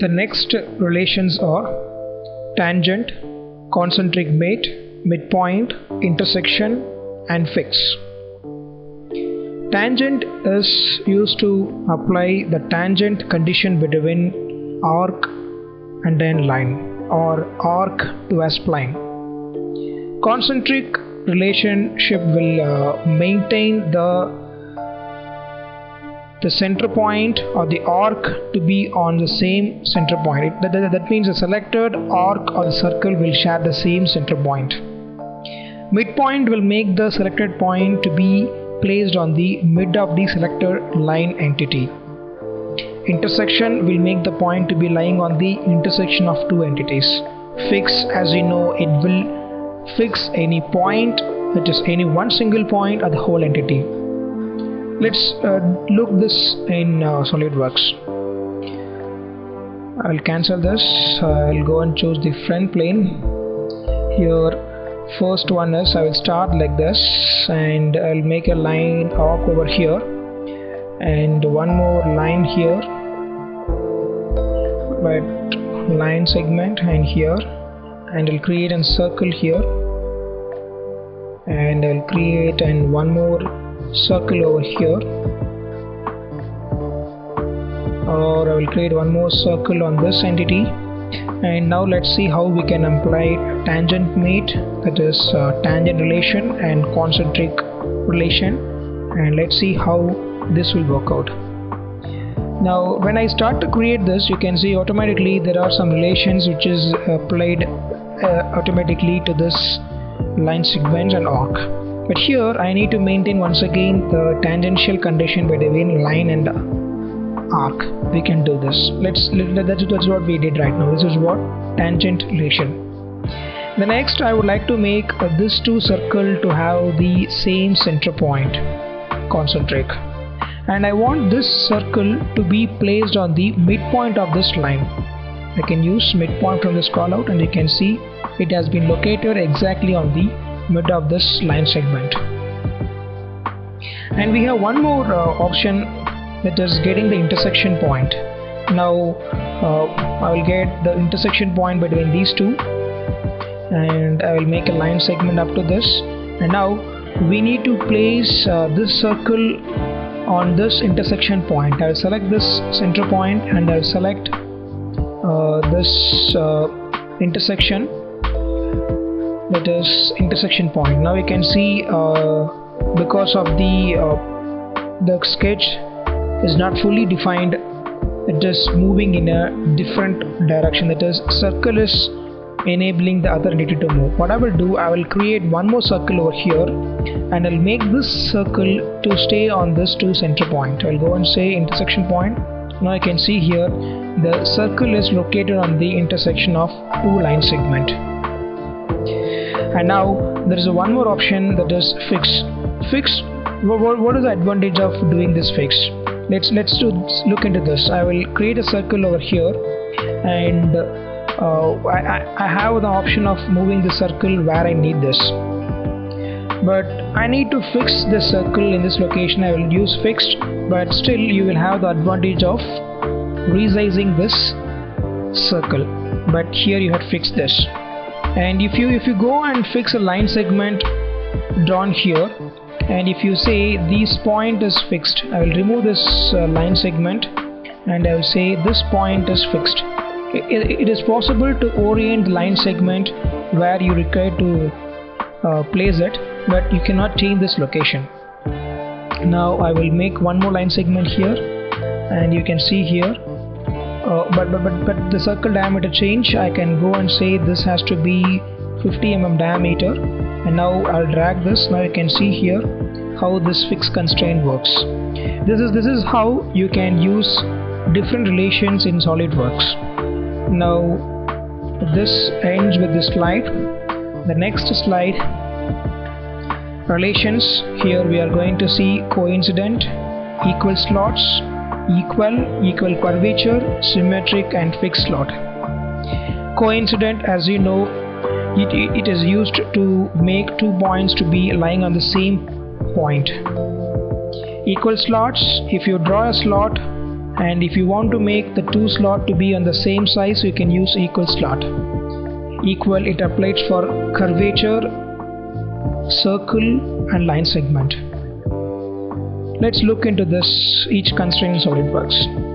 The next relations are tangent, concentric mate, midpoint, intersection, and fix. Tangent is used to apply the tangent condition between arc and then line, or arc to a spline. Concentric relationship will maintain the center point or the arc to be on the same center point. That means the selected arc or the circle will share the same center point. Midpoint will make the selected point to be placed on the mid of the selected line entity. Intersection will make the point to be lying on the intersection of two entities. Fix, as you know, it will fix any point, that is any one single point or the whole entity. Let's look this in SolidWorks. I'll cancel this. I'll go and choose the front plane. Here, first one is I will start like this, and I'll make a line arc over here, and one more line here, but line segment and here, and I'll create a circle here, and I'll create one more circle over here, or I will create one more circle on this entity. And now let's see how we can apply tangent mate, that is tangent relation and concentric relation, and let's see how this will work out. Now when I start to create this, you can see automatically there are some relations which is applied automatically to this line segment and arc. But here I need to maintain once again the tangential condition between line and arc. We can do this. That's what we did right now. This is what tangent relation. The next, I would like to make this two circle to have the same center point, concentric, and I want this circle to be placed on the midpoint of this line. I can use midpoint from this call out, and you can see it has been located exactly on the mid of this line segment. And we have one more option, that is getting the intersection point. Now I will get the intersection point between these two, and I will make a line segment up to this, and now we need to place this circle on this intersection point. I will select this center point, and I will select this intersection, that is intersection point. Now you can see because of the sketch is not fully defined, it is moving in a different direction, that is circle is enabling the other entity to move. What I will do, I will create one more circle over here, and I'll make this circle to stay on this two center point. I'll go and say intersection point. Now you can see here the circle is located on the intersection of two line segment. And now there is one more option, that is fix. What is the advantage of doing this fix? Let's look into this. I will create a circle over here, and I have the option of moving the circle where I need this, but I need to fix the circle in this location. I will use fixed, but still you will have the advantage of resizing this circle, but here you have fixed this. And if you go and fix a line segment drawn here, and if you say this point is fixed, I will remove this line segment, and I will say this point is fixed. It is possible to orient the line segment where you require to place it, but you cannot change this location. Now I will make one more line segment here, and you can see here but the circle diameter change, I can go and say this has to be 50 mm diameter, and now I'll drag this. Now you can see here how this fixed constraint works. This is how you can use different relations in SolidWorks. Now this ends with this slide. The next slide, relations. Here we are going to see coincident, equal slots, equal curvature, symmetric, and fixed slot. Coincident, as you know, it is used to make 2 points to be lying on the same point. Equal slots, if you draw a slot and if you want to make the two slot to be on the same size, you can use equal slot. Equal, it applies for curvature, circle and line segment. Let's look into this, each constraint, how it works.